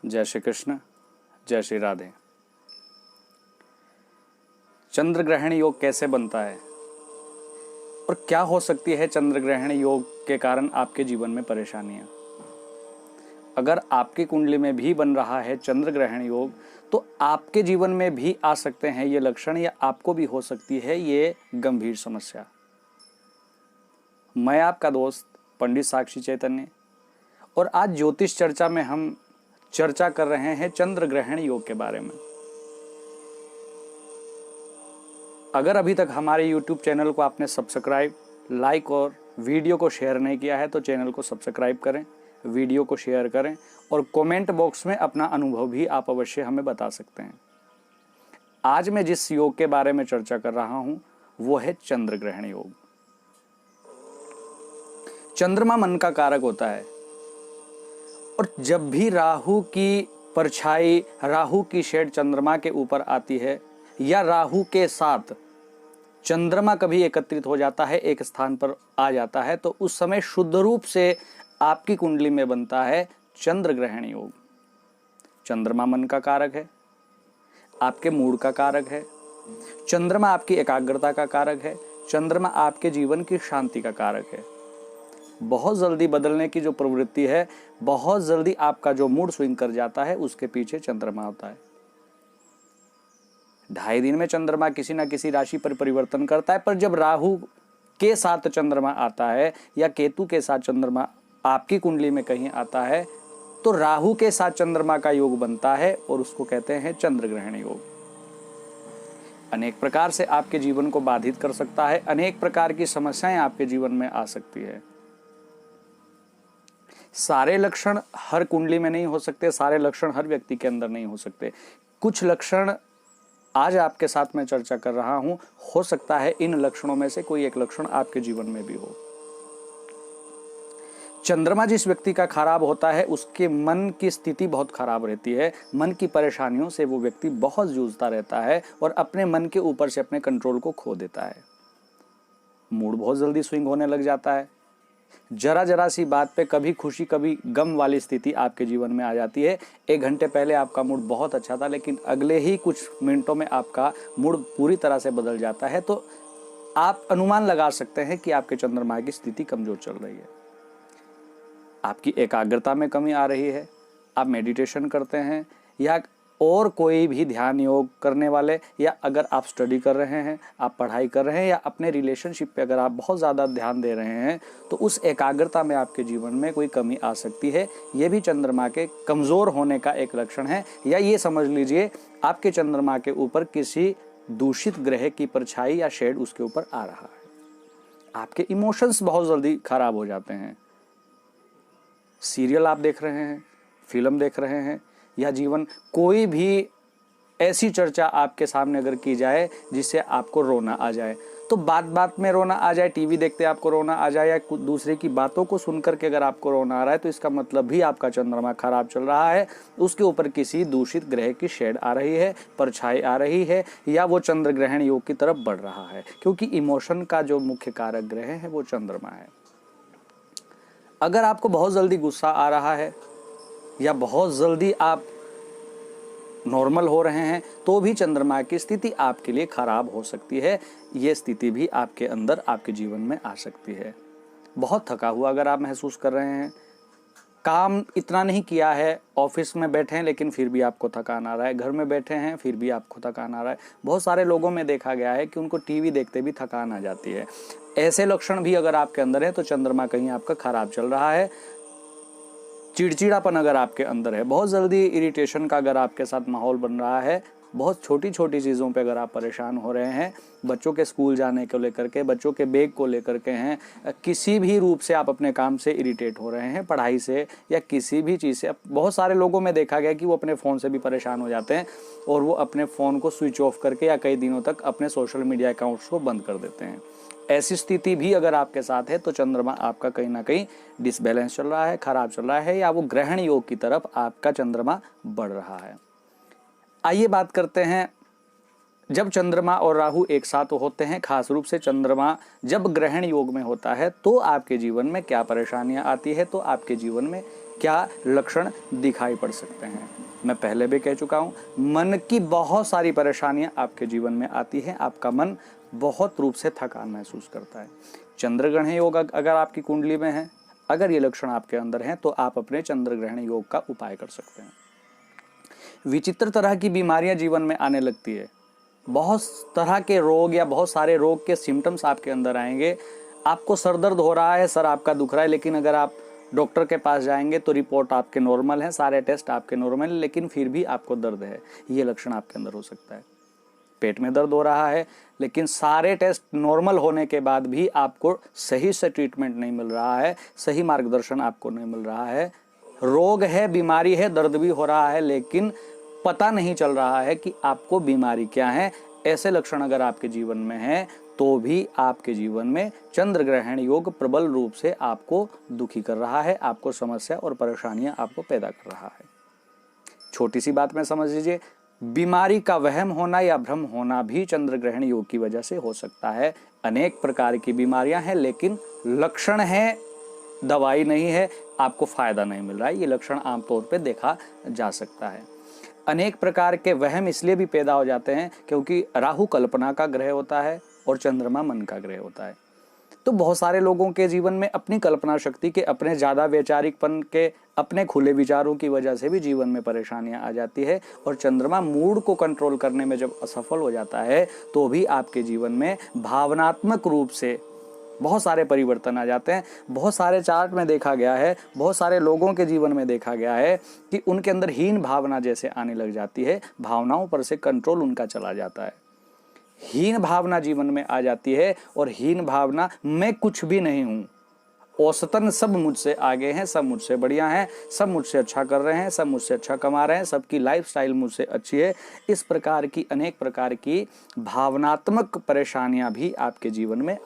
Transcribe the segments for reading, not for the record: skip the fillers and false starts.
जय श्री कृष्ण, जय श्री राधे। चंद्र ग्रहण योग कैसे बनता है और क्या हो सकती है चंद्र ग्रहण योग के कारण आपके जीवन में परेशानियां? अगर आपकी कुंडली में भी बन रहा है चंद्र ग्रहण योग तो आपके जीवन में भी आ सकते हैं ये लक्षण, या आपको भी हो सकती है ये गंभीर समस्या। मैं आपका दोस्त पंडित साक्षी चैतन्य, और आज ज्योतिष चर्चा में हम चर्चा कर रहे हैं चंद्र ग्रहण योग के बारे में। अगर अभी तक हमारे YouTube चैनल को आपने सब्सक्राइब, लाइक और वीडियो को शेयर नहीं किया है तो चैनल को सब्सक्राइब करें, वीडियो को शेयर करें और कमेंट बॉक्स में अपना अनुभव भी आप अवश्य हमें बता सकते हैं। आज मैं जिस योग के बारे में चर्चा कर रहा हूं वो है चंद्र ग्रहण योग। चंद्रमा मन का कारक होता है, और जब भी राहु की परछाई, राहु की शेड चंद्रमा के ऊपर आती है या राहु के साथ चंद्रमा कभी एकत्रित हो जाता है, एक स्थान पर आ जाता है, तो उस समय शुद्ध रूप से आपकी कुंडली में बनता है चंद्र ग्रहण योग। चंद्रमा मन का कारक है, आपके मूड का कारक है, चंद्रमा आपकी एकाग्रता का कारक है, चंद्रमा आपके जीवन की शांति का कारक है। बहुत जल्दी बदलने की जो प्रवृत्ति है, बहुत जल्दी आपका जो मूड स्विंग कर जाता है, उसके पीछे चंद्रमा होता है। 2.5 दिन में चंद्रमा किसी ना किसी राशि पर परिवर्तन करता है, पर जब राहु के साथ चंद्रमा आता है या केतु के साथ चंद्रमा आपकी कुंडली में कहीं आता है तो राहु के साथ चंद्रमा का योग बनता है और उसको कहते हैं चंद्र ग्रहण योग। अनेक प्रकार से आपके जीवन को बाधित कर सकता है, अनेक प्रकार की समस्याएं आपके जीवन में आ सकती है। सारे लक्षण हर कुंडली में नहीं हो सकते, सारे लक्षण हर व्यक्ति के अंदर नहीं हो सकते। कुछ लक्षण आज आपके साथ मैं चर्चा कर रहा हूं, हो सकता है इन लक्षणों में से कोई एक लक्षण आपके जीवन में भी हो। चंद्रमा जिस व्यक्ति का खराब होता है उसके मन की स्थिति बहुत खराब रहती है, मन की परेशानियों से वो व्यक्ति बहुत जूझता रहता है और अपने मन के ऊपर से अपने कंट्रोल को खो देता है। मूड बहुत जल्दी स्विंग होने लग जाता है, जरा जरा सी बात पे कभी खुशी कभी गम वाली स्थिति आपके जीवन में आ जाती है। 1 घंटे पहले आपका मूड बहुत अच्छा था, लेकिन अगले ही कुछ मिनटों में आपका मूड पूरी तरह से बदल जाता है। तो आप अनुमान लगा सकते हैं कि आपके चंद्रमा की स्थिति कमजोर चल रही है, आपकी एकाग्रता में कमी आ रही है, आप मेडिटेशन करते हैं या और कोई भी ध्यान योग करने वाले, या अगर आप स्टडी कर रहे हैं, आप पढ़ाई कर रहे हैं, या अपने रिलेशनशिप पे अगर आप बहुत ज़्यादा ध्यान दे रहे हैं तो उस एकाग्रता में आपके जीवन में कोई कमी आ सकती है। ये भी चंद्रमा के कमज़ोर होने का एक लक्षण है, या ये समझ लीजिए आपके चंद्रमा के ऊपर किसी दूषित ग्रह की परछाई या शेड उसके ऊपर आ रहा है। आपके इमोशंस बहुत जल्दी खराब हो जाते हैं। सीरियल आप देख रहे हैं, फिल्म देख रहे हैं, या जीवन कोई भी ऐसी चर्चा आपके सामने अगर की जाए जिससे आपको रोना आ जाए, तो बात बात में रोना आ जाए, टीवी देखते आपको रोना आ जाए, या दूसरे की बातों को सुनकर के अगर आपको रोना आ रहा है, तो इसका मतलब भी आपका चंद्रमा खराब चल रहा है। उसके ऊपर किसी दूषित ग्रह की शेड आ रही है, परछाई आ रही है, या वो चंद्र ग्रहण योग की तरफ बढ़ रहा है, क्योंकि इमोशन का जो मुख्य कारक ग्रह है वो चंद्रमा है। अगर आपको बहुत जल्दी गुस्सा आ रहा है या बहुत जल्दी आप नॉर्मल हो रहे हैं, तो भी चंद्रमा की स्थिति आपके लिए खराब हो सकती है। ये स्थिति भी आपके अंदर, आपके जीवन में आ सकती है। बहुत थका हुआ अगर आप महसूस कर रहे हैं, काम इतना नहीं किया है, ऑफिस में बैठे हैं लेकिन फिर भी आपको थकान आ रहा है, घर में बैठे हैं फिर भी आपको थकान आ रहा है। बहुत सारे लोगों में देखा गया है कि उनको टीवी देखते भी थकान आ जाती है। ऐसे लक्षण भी अगर आपके अंदर है तो चंद्रमा कहीं आपका खराब चल रहा है। चिड़चिड़ापन अगर आपके अंदर है, बहुत जल्दी इरिटेशन का अगर आपके साथ माहौल बन रहा है, बहुत छोटी छोटी चीज़ों पे अगर आप परेशान हो रहे हैं, बच्चों के स्कूल जाने को लेकर के, बच्चों के बैग को लेकर के हैं, किसी भी रूप से आप अपने काम से इरिटेट हो रहे हैं, पढ़ाई से या किसी भी चीज़ से। बहुत सारे लोगों में देखा गया कि वो अपने फ़ोन से भी परेशान हो जाते हैं और वो अपने फ़ोन को स्विच ऑफ करके या कई दिनों तक अपने सोशल मीडिया अकाउंट्स को बंद कर देते हैं। ऐसी स्थिति भी अगर आपके साथ है तो चंद्रमा आपका कहीं ना कहीं डिसबैलेंस चल रहा है, खराब चल रहा है, या वो ग्रहण योग की तरफ आपका चंद्रमा बढ़ रहा है। आइए बात करते हैं, जब चंद्रमा और राहु एक साथ होते हैं, खास रूप से चंद्रमा जब ग्रहण योग में होता है, तो आपके जीवन में क्या परेशानियां आती है। तो आपके जीवन में क्या लक्षण दिखाई पड़ सकते हैं। मैं पहले भी कह चुका हूँ, मन की बहुत सारी परेशानियां आपके जीवन में आती हैं। आपका मन बहुत रूप से थकान महसूस करता है। चंद्रग्रहण योग अगर आपकी कुंडली में है, अगर ये लक्षण आपके अंदर हैं, तो आप अपने चंद्रग्रहण योग का उपाय कर सकते हैं। विचित्र तरह की बीमारियां जीवन में आने लगती है। बहुत तरह के रोग या बहुत सारे रोग के सिम्टम्स आपके अंदर आएंगे। आपको सर दर्द हो रहा है, सर आपका दुख रहा है, लेकिन अगर आप डॉक्टर के पास जाएंगे तो रिपोर्ट आपके नॉर्मल है, सारे टेस्ट आपके नॉर्मल है, लेकिन फिर भी आपको दर्द है। ये लक्षण आपके अंदर हो सकता है। पेट में दर्द हो रहा है, लेकिन सारे टेस्ट नॉर्मल होने के बाद भी आपको सही से ट्रीटमेंट नहीं मिल रहा है, सही मार्गदर्शन आपको नहीं मिल रहा है। रोग है, बीमारी है, दर्द भी हो रहा है, लेकिन पता नहीं चल रहा है कि आपको बीमारी क्या है। ऐसे लक्षण अगर आपके जीवन में है तो भी आपके जीवन में चंद्र ग्रहण योग प्रबल रूप से आपको दुखी कर रहा है, आपको समस्या और परेशानियां आपको पैदा कर रहा है। छोटी सी बात में समझ लीजिए, बीमारी का वहम होना या भ्रम होना भी चंद्र ग्रहण योग की वजह से हो सकता है। अनेक प्रकार की बीमारियां हैं, लेकिन लक्षण है, दवाई नहीं है, आपको फायदा नहीं मिल रहा है। ये लक्षण आमतौर पे देखा जा सकता है। अनेक प्रकार के वहम इसलिए भी पैदा हो जाते हैं क्योंकि राहु कल्पना का ग्रह होता है और चंद्रमा मन का ग्रह होता है। तो बहुत सारे लोगों के जीवन में अपनी कल्पना शक्ति के, अपने ज़्यादा वैचारिकपन के, अपने खुले विचारों की वजह से भी जीवन में परेशानियां आ जाती है। और चंद्रमा मूड को कंट्रोल करने में जब असफल हो जाता है तो भी आपके जीवन में भावनात्मक रूप से बहुत सारे परिवर्तन आ जाते हैं। बहुत सारे चार्ट में देखा गया है, बहुत सारे लोगों के जीवन में देखा गया है कि उनके अंदर हीन भावना जैसे आने लग जाती है, भावनाओं पर से कंट्रोल उनका चला जाता है। हीन भावना जीवन में आ जाती है और हीन भावना, मैं कुछ भी नहीं हूं, औसतन सब मुझसे आगे हैं, सब मुझसे बढ़िया हैं, सब मुझसे अच्छा कर रहे हैं, सब मुझसे अच्छा कमा रहे हैं, सबकी लाइफस्टाइल मुझसे अच्छी है। इस प्रकार की अनेक प्रकार की भावनात्मक परेशानियां भी आपके जीवन में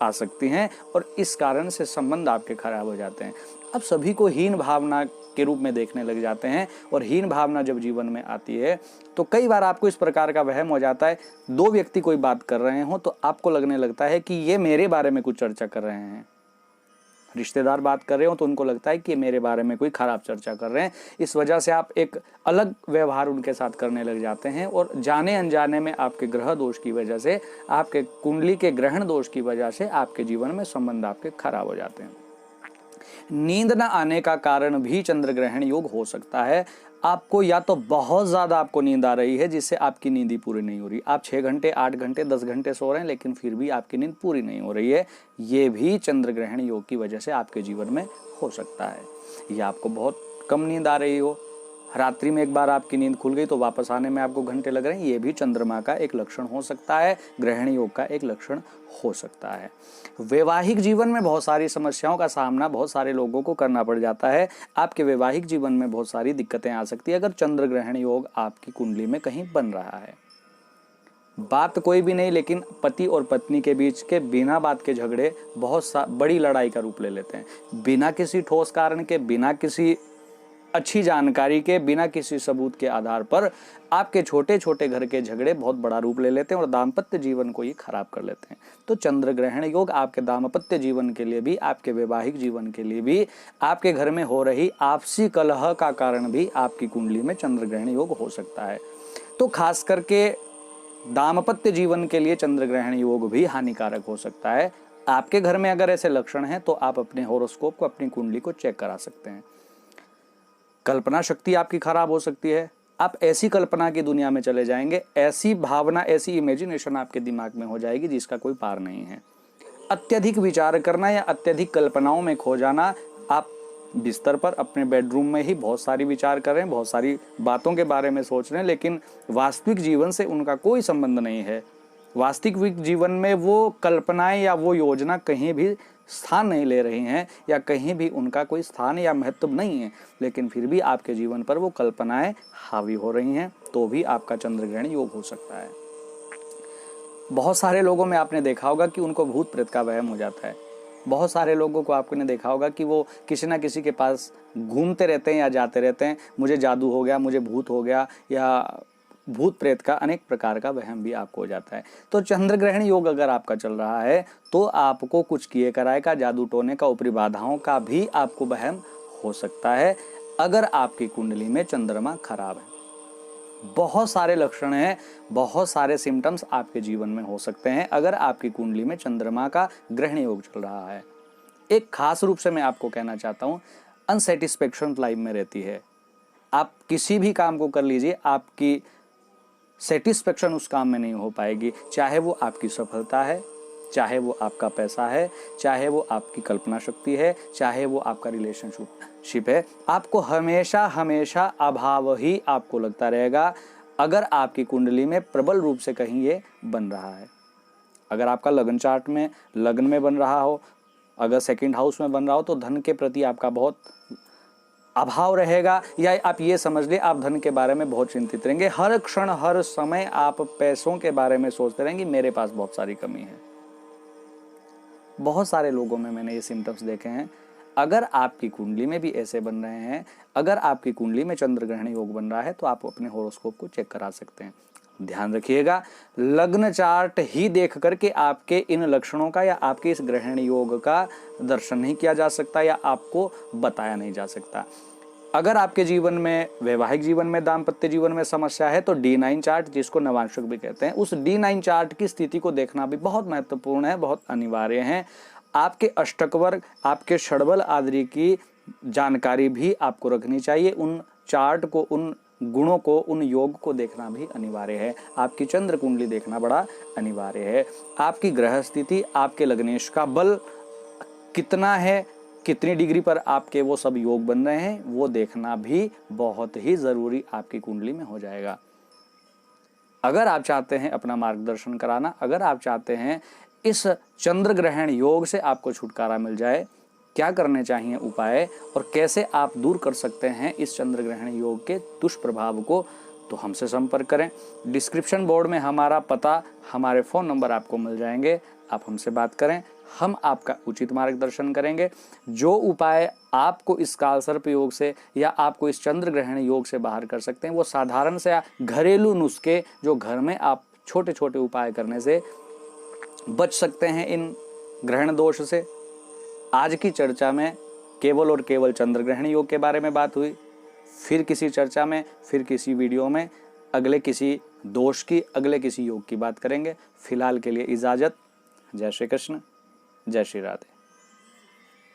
आ सकती हैं और इस कारण से संबंध आपके खराब हो जाते हैं। अब सभी को हीन भावना के रूप में देखने लग जाते हैं और हीन भावना जब जीवन में आती है तो कई बार आपको इस प्रकार का वहम हो जाता है। दो व्यक्ति कोई बात कर रहे हो तो आपको लगने लगता है कि ये मेरे बारे में कुछ चर्चा कर रहे हैं। रिश्तेदार बात कर रहे हो तो उनको लगता है कि मेरे बारे में कोई खराब चर्चा कर रहे हैं। इस वजह से आप एक अलग व्यवहार उनके साथ करने लग जाते हैं और जाने अनजाने में आपके ग्रह दोष की वजह से, आपके कुंडली के ग्रहण दोष की वजह से आपके जीवन में संबंध आपके खराब हो जाते हैं। नींद न आने का कारण भी चंद्र ग्रहण योग हो सकता है। आपको या तो बहुत ज्यादा आपको नींद आ रही है जिससे आपकी नींद ही पूरी नहीं हो रही, आप 6 घंटे 8 घंटे 10 घंटे सो रहे हैं लेकिन फिर भी आपकी नींद पूरी नहीं हो रही है, ये भी चंद्र ग्रहण योग की वजह से आपके जीवन में हो सकता है। या आपको बहुत कम नींद आ रही हो, रात्रि में एक बार आपकी नींद खुल गई तो वापस आने में आपको घंटे लग रहे हैं, ये भी चंद्रमा का एक लक्षण हो सकता है, ग्रहण योग का एक लक्षण हो सकता है। वैवाहिक जीवन में बहुत सारी समस्याओं का सामना बहुत सारे लोगों को करना पड़ जाता है। आपके वैवाहिक जीवन में बहुत सारी दिक्कतें आ सकती है अगर चंद्र ग्रहण योग आपकी कुंडली में कहीं बन रहा है। बात कोई भी नहीं, लेकिन पति और पत्नी के बीच के बिना बात के झगड़े बहुत बड़ी लड़ाई का रूप ले लेते हैं। बिना किसी ठोस कारण के, बिना किसी अच्छी जानकारी के, बिना किसी सबूत के आधार पर आपके छोटे छोटे घर के झगड़े बहुत बड़ा रूप ले लेते हैं और दाम्पत्य जीवन को ये खराब कर लेते हैं। तो चंद्र ग्रहण योग आपके दाम्पत्य जीवन के लिए भी, आपके वैवाहिक जीवन के लिए भी, आपके घर में हो रही आपसी कलह का कारण भी आपकी कुंडली में चंद्र ग्रहण योग हो सकता है। तो खास करके दाम्पत्य जीवन के लिए चंद्र ग्रहण योग भी हानिकारक हो सकता है। आपके घर में अगर ऐसे लक्षण हैं तो आप अपने हॉरोस्कोप को, अपनी कुंडली को चेक करा सकते हैं। कल्पना शक्ति आपकी खराब हो सकती है। आप ऐसी कल्पना की दुनिया में चले जाएंगे, ऐसी भावना, ऐसी इमेजिनेशन आपके दिमाग में हो जाएगी जिसका कोई पार नहीं है। अत्यधिक विचार करना या अत्यधिक कल्पनाओं में खो जाना, आप बिस्तर पर अपने बेडरूम में ही बहुत सारी विचार कर रहे हैं, बहुत सारी बातों के बारे में सोच रहे हैं, लेकिन वास्तविक जीवन से उनका कोई संबंध नहीं है। वास्तविक जीवन में वो कल्पनाएं या वो योजना कहीं भी स्थान नहीं ले रही हैं या कहीं भी उनका कोई स्थान या महत्व नहीं है, लेकिन फिर भी आपके जीवन पर वो कल्पनाएं हावी हो रही हैं, तो भी आपका चंद्र ग्रहण योग हो सकता है। बहुत सारे लोगों में आपने देखा होगा कि उनको भूत प्रेत का वहम हो जाता है। बहुत सारे लोगों को आपने देखा होगा कि वो किसी ना किसी के पास घूमते रहते हैं या जाते रहते हैं, मुझे जादू हो गया, मुझे भूत हो गया, या भूत प्रेत का अनेक प्रकार का वहम भी आपको हो जाता है। तो चंद्र ग्रहण योग अगर आपका चल रहा है तो आपको कुछ किए कराए का, जादू टोने का, ऊपरी बाधाओं का भी आपको वहम हो सकता है अगर आपकी कुंडली में चंद्रमा खराब है। बहुत सारे लक्षण हैं, बहुत सारे सिम्टम्स आपके जीवन में हो सकते हैं अगर आपकी कुंडली में चंद्रमा का ग्रहण योग चल रहा है। एक खास रूप से मैं आपको कहना चाहता हूं, अनसेटिस्फेक्शन लाइफ में रहती है। आप किसी भी काम को कर लीजिए, आपकी सेटिस्फेक्शन उस काम में नहीं हो पाएगी, चाहे वो आपकी सफलता है, चाहे वो आपका पैसा है, चाहे वो आपकी कल्पना शक्ति है, चाहे वो आपका रिलेशनशिप है। आपको हमेशा हमेशा अभाव ही आपको लगता रहेगा अगर आपकी कुंडली में प्रबल रूप से कहीं ये बन रहा है। अगर आपका लगन चार्ट में लग्न में बन रहा हो, अगर सेकंड हाउस में बन रहा हो, तो धन के प्रति आपका बहुत अभाव रहेगा, या आप ये समझ ले आप धन के बारे में बहुत चिंतित रहेंगे। हर क्षण हर समय आप पैसों के बारे में सोचते रहेंगे, मेरे पास बहुत सारी कमी है। बहुत सारे लोगों में मैंने ये सिम्टम्स देखे हैं। अगर आपकी कुंडली में भी ऐसे बन रहे हैं, अगर आपकी कुंडली में चंद्र ग्रहण योग बन रहा है, तो आप अपने होरोस्कोप को चेक करा सकते हैं। ध्यान रखिएगा, लग्न चार्ट ही देख करके आपके इन लक्षणों का या आपके इस ग्रहण योग का दर्शन नहीं किया जा सकता या आपको बताया नहीं जा सकता। अगर आपके जीवन में, वैवाहिक जीवन में, दाम्पत्य जीवन में समस्या है, तो D9 चार्ट, जिसको नवांशक भी कहते हैं, उस D9 चार्ट की स्थिति को देखना भी बहुत महत्वपूर्ण है, बहुत अनिवार्य है। आपके अष्टक वर्ग, आपके षडबल आदि की जानकारी भी आपको रखनी चाहिए। उन चार्ट को, उन गुणों को, उन योग को देखना भी अनिवार्य है। आपकी चंद्र कुंडली देखना बड़ा अनिवार्य है। आपकी ग्रह स्थिति, आपके लग्नेश का बल कितना है, कितनी डिग्री पर आपके वो सब योग बन रहे हैं, वो देखना भी बहुत ही जरूरी आपकी कुंडली में हो जाएगा। अगर आप चाहते हैं अपना मार्गदर्शन कराना, अगर आप चाहते हैं इस चंद्र ग्रहण योग से आपको छुटकारा मिल जाए, क्या करने चाहिए उपाय और कैसे आप दूर कर सकते हैं इस चंद्र ग्रहण योग के दुष्प्रभाव को, तो हमसे संपर्क करें। डिस्क्रिप्शन बोर्ड में हमारा पता, हमारे फ़ोन नंबर आपको मिल जाएंगे। आप हमसे बात करें, हम आपका उचित मार्गदर्शन करेंगे। जो उपाय आपको इस काल सर्प योग से या आपको इस चंद्र ग्रहण योग से बाहर कर सकते हैं, वो साधारण से घरेलू नुस्खे, जो घर में आप छोटे छोटे उपाय करने से बच सकते हैं इन ग्रहण दोष से। आज की चर्चा में केवल और केवल चंद्र ग्रहण योग के बारे में बात हुई। फिर किसी चर्चा में, फिर किसी वीडियो में अगले किसी दोष की, अगले किसी योग की बात करेंगे। फिलहाल के लिए इजाज़त। जय श्री कृष्ण, जय श्री राधे।